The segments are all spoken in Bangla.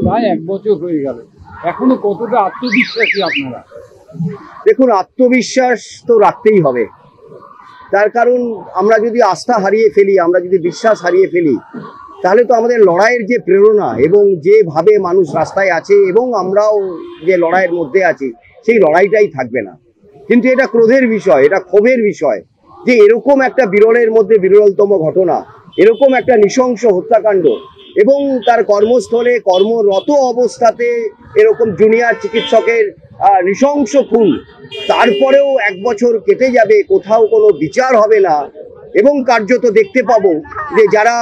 প্রায় 1 বছর হয়ে গেল, এখনো কতটা আত্মবিশ্বাসী আপনারা? দেখুন, আত্মবিশ্বাস তো রাখতেই হবে। তার কারণ আমরা যদি আস্থা হারিয়ে ফেলি, আমরা যদি বিশ্বাস হারিয়ে ফেলি, তাহলে তো আমাদের লড়াইয়ের যে প্রেরণা এবং যেভাবে মানুষ রাস্তায় আছে এবং আমরাও যে লড়াইয়ের মধ্যে আছি, সেই লড়াইটাই থাকবে না। কিন্তু এটা ক্রোধের বিষয়, এটা ক্ষোভের বিষয় যে এরকম একটা বিরলের মধ্যে বিরলতম ঘটনা, এরকম একটা নৃশংস হত্যাকাণ্ড এবং তার কর্মস্থলে কর্মরত অবস্থাতে এরকম জুনিয়র চিকিৎসকের নৃশংস খুন, তারপরেও 1 বছর কেটে যাবে, কোথাও কোনো বিচার হবে না এবং কার্যত দেখতে পাবো যে যারা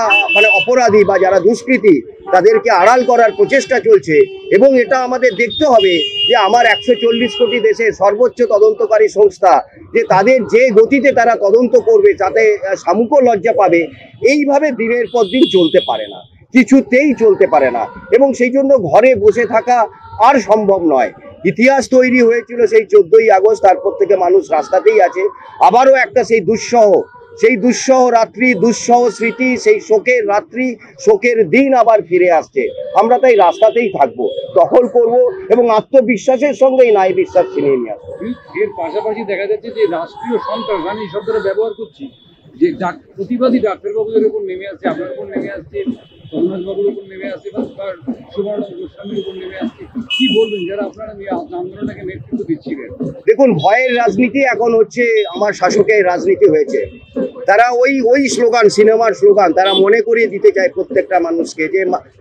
অপরাধী বা যারা দুষ্কৃতী তাদেরকে আড়াল করার প্রচেষ্টা চলছে। এবং এটা আমাদের দেখতে হবে যে আমার 140 কোটি দেশের সর্বোচ্চ তদন্তকারী সংস্থা যে তাদের যে গতিতে তারা তদন্ত করবে তাতে শামুক লজ্জা পাবে। এইভাবে দিনের পর দিন চলতে পারে না, কিছুতেই চলতে পারে না। এবং সেই জন্য ঘরে বসে থাকা আর সম্ভব নয়। ইতিহাস তৈরি হয়েছিল সেই 14ই আগস্ট, তারপর থেকে মানুষ রাস্তাতেই আছে। আবারও একটা সেই দুঃসহ রাত্রি, দুঃসহ স্মৃতি, সেই শোকের রাত্রি, শোকের দিন আবার ফিরে আসছে। আমরা তাই রাস্তাতেই থাকবো, দখল করব এবং আত্মবিশ্বাসের সঙ্গেই ন্যায় বিশ্বাস ছিনিয়ে নিয়ে আসবো। এর পাশাপাশি দেখা যাচ্ছে যে রাষ্ট্রীয় সন্ত্রাস, আমি এই শব্দটা ব্যবহার করছি, যে প্রতিবাদী ডাক্তারবাবুদের উপর নেমে আসছে, আপনার উপর নেমে আসছে, সোমনাথবাবুর উপর নেমে আসছে, বা সুবর্ণ গোস্বামীর উপর নেমে আসছে। কি বলবেন যারা আপনারা আন্দোলনটাকে নেতৃত্ব দিচ্ছিলেন? দেখুন, ভয়ের রাজনীতি এখন হচ্ছে, আমার শাসকের রাজনীতি হয়েছে। তারা ওই স্লোগান, সিনেমার স্লোগান তারা মনে করিয়ে দিতে চায় প্রত্যেকটা মানুষকে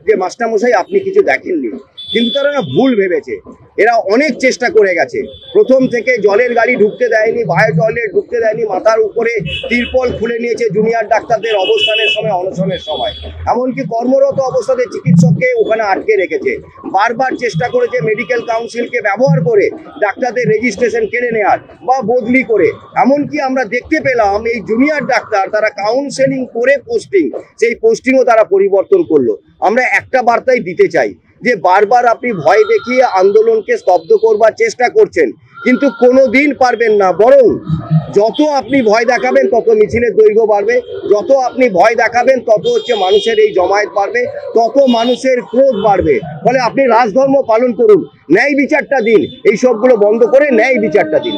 যে মাস্টারমশাই আপনি কিছু দেখেননি। কিন্তু তারা না ভুল ভেবেছে। এরা অনেক চেষ্টা করে গেছে, প্রথম থেকে জলের গাড়ি ঢুকতে দেয়নি, বায়ো টয়লেট ঢুকতে দেয়নি, মাথার উপরে তিরপল খুলে নিয়েছে জুনিয়র ডাক্তারদের অবস্থানের সময়, অনশনের সময়। এমনকি কর্মরত অবস্থাতে চিকিৎসককে ওখানে আটকে রেখেছে। বারবার চেষ্টা করেছে মেডিকেল কাউন্সিলকে ব্যবহার করে ডাক্তারদের রেজিস্ট্রেশন কেড়ে নেওয়ার বা বদলি করে। এমনকি আমরা দেখতে পেলাম এই জুনিয়র ডাক্তার তারা কাউন্সেলিং করে পোস্টিং, সেই পোস্টিংও তারা পরিবর্তন করলো। আমরা একটা বার্তাই দিতে চাই যে বারবার আপনি ভয় দেখিয়ে আন্দোলনকে স্তব্ধ করবার চেষ্টা করছেন, কিন্তু কোনোদিন পারবেন না। বরং যত আপনি ভয় দেখাবেন তত মিছিলের দৈর্ঘ্য বাড়বে, যত আপনি ভয় দেখাবেন তত হচ্ছে মানুষের এই জমায়েত বাড়বে, তত মানুষের ক্রোধ বাড়বে। ফলে আপনি রাজধর্ম পালন করুন, ন্যায় বিচারটা দিন, এই সবগুলো বন্ধ করে ন্যায় বিচারটা দিন।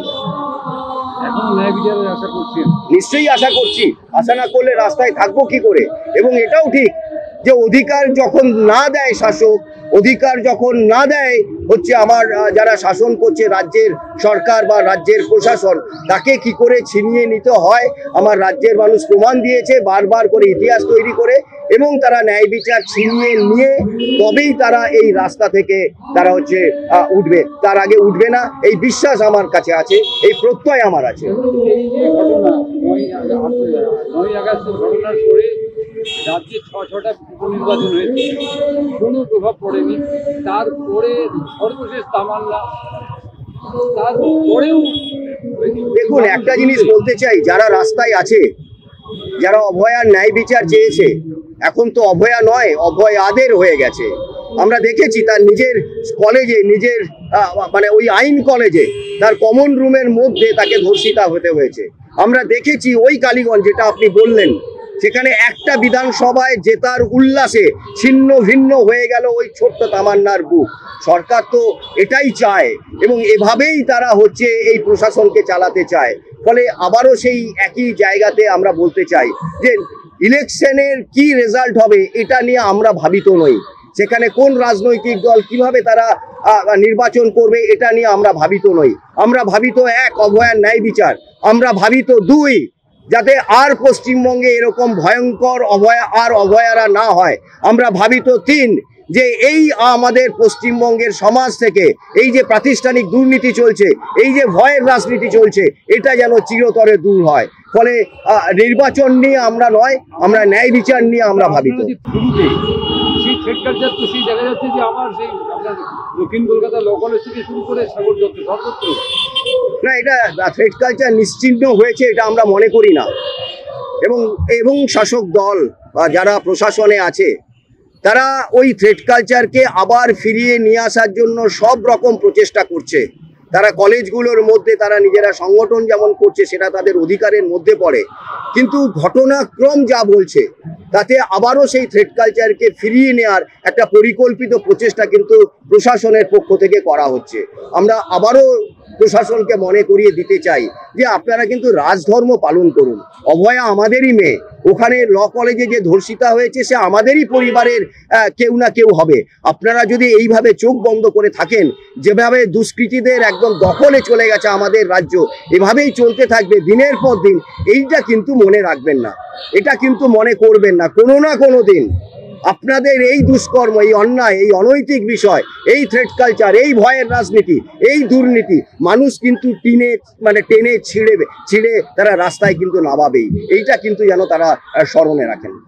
নিশ্চয়ই আশা করছি, আশা না করলে রাস্তায় থাকবো কি করে। এবং এটাও ঠিক যে অধিকার যখন না দেয় শাসক, অধিকার যখন না দেয় হচ্ছে আমার যারা শাসন করছে রাজ্যের সরকার বা রাজ্যের প্রশাসন, তাকে কি করে ছিনিয়ে নিতে হয় আমার রাজ্যের মানুষ প্রমাণ দিয়েছে বারবার করে, ইতিহাস তৈরি করে। এবং তারা ন্যায় বিচার ছিনিয়ে নিয়ে তবেই তারা এই রাস্তা থেকে তারা হচ্ছে উঠবে, তার আগে উঠবে না। এই বিশ্বাস আমার কাছে আছে, এই প্রত্যয় আমার আছে। এই যে ঘটনা 9ই আগস্টের ঘটনার পরে রাজ্যে 6টা উপনির্বাচন হয়েছে, কোনো প্রভাব পড়েনি। তারপরে সর্বশেষ তামান্না, তারপরেও দেখুন, একটা জিনিস বলতে চাই, যারা রাস্তায় আছে, যারা অভয়ার ন্যায় বিচার চেয়েছে, এখন তো অভয়া নয়, অভয়াদের হয়ে গেছে। আমরা দেখেছি তার নিজের কলেজে, নিজের ওই আইন কলেজে তার কমন রুমের মধ্যে তাকে ধর্ষিতা হতে হয়েছে। আমরা দেখেছি ওই কালীগঞ্জ, যেটা আপনি বললেন, সেখানে একটা বিধানসভায় জেতার উল্লাসে ছিন্ন ভিন্ন হয়ে গেল ওই ছোট্ট তামান্নার বুক। সরকার তো এটাই চায় এবং এভাবেই তারা হচ্ছে এই প্রশাসনকে চালাতে চায়। ফলে আবারও সেই একই জায়গাতে আমরা বলতে চাই যে ইলেকশনের কি রেজাল্ট হবে এটা নিয়ে আমরা ভাবিত নই। সেখানে কোন রাজনৈতিক দল কিভাবে তারা নির্বাচন করবে এটা নিয়ে আমরা ভাবিত নই। আমরা ভাবিত 1, অভয়ার ন্যায় বিচার। আমরা ভাবিত 2, যাতে আর পশ্চিমবঙ্গে এরকম ভয়ঙ্কর অভয়ারা না হয়। আমরা ভাবিত 3, যে এই আমাদের পশ্চিমবঙ্গের সমাজ থেকে এই যে প্রাতিষ্ঠানিক দুর্নীতি চলছে, এই যে ভয়ের রাজনীতি চলছে, এটা যেন চিরতরে দূর হয়। ফলে নির্বাচন নিয়ে আমরা নয়, আমরা ন্যায় বিচার নিয়ে আমরা ভাবিত। সেই থ্রেড কালচার তো সেই দেখা যাচ্ছে যে আমার সেই আপনার দক্ষিণ কলকাতা ল কলেজ থেকে শুরু করে সাগর যত্র সর্বত্র না, এটা থ্রেড কালচার নিশ্চিহ্ন হয়েছে এটা আমরা মনে করি না। এবং শাসক দল বা যারা প্রশাসনে আছে তারা ওই থ্রেড কালচারকে আবার ফিরিয়ে নিয়ে আসার জন্য সব রকম প্রচেষ্টা করছে। তারা কলেজগুলোর মধ্যে তারা নিজেরা সংগঠন যেমন করছে সেটা তাদের অধিকারের মধ্যে পড়ে, কিন্তু ঘটনাক্রম যা বলছে তাতে আবারও সেই থ্রেড কালচারকে ফিরিয়ে নেওয়ার একটা পরিকল্পিত প্রচেষ্টা কিন্তু প্রশাসনের পক্ষ থেকে করা হচ্ছে। আমরা আবারও প্রশাসনকে মনে করিয়ে দিতে চাই যে আপনারা কিন্তু রাজধর্ম পালন করুন। অভয়া আমাদেরই মেয়ে, ওখানে ল কলেজে যে ধর্ষিতা হয়েছে সে আমাদেরই পরিবারের কেউ না কেউ হবে। আপনারা যদি এইভাবে চোখ বন্ধ করে থাকেন, যেভাবে দুষ্কৃতীদের একদম দখলে চলে গেছে আমাদের রাজ্য, এভাবেই চলতে থাকবে দিনের পর দিন, এইটা কিন্তু মনে রাখবেন না, এটা কিন্তু মনে করবেন না। কোনো না কোনো দিন আপনাদের এই দুষ্কর্ম, এই অন্যায়, এই অনৈতিক বিষয়, এই থ্রেড কালচার, এই ভয়ের রাজনীতি, এই দুর্নীতি মানুষ কিন্তু টেনে ছিঁড়ে তারা রাস্তায় কিন্তু নামাবেই। এইটা কিন্তু যেন তারা স্মরণে রাখেন।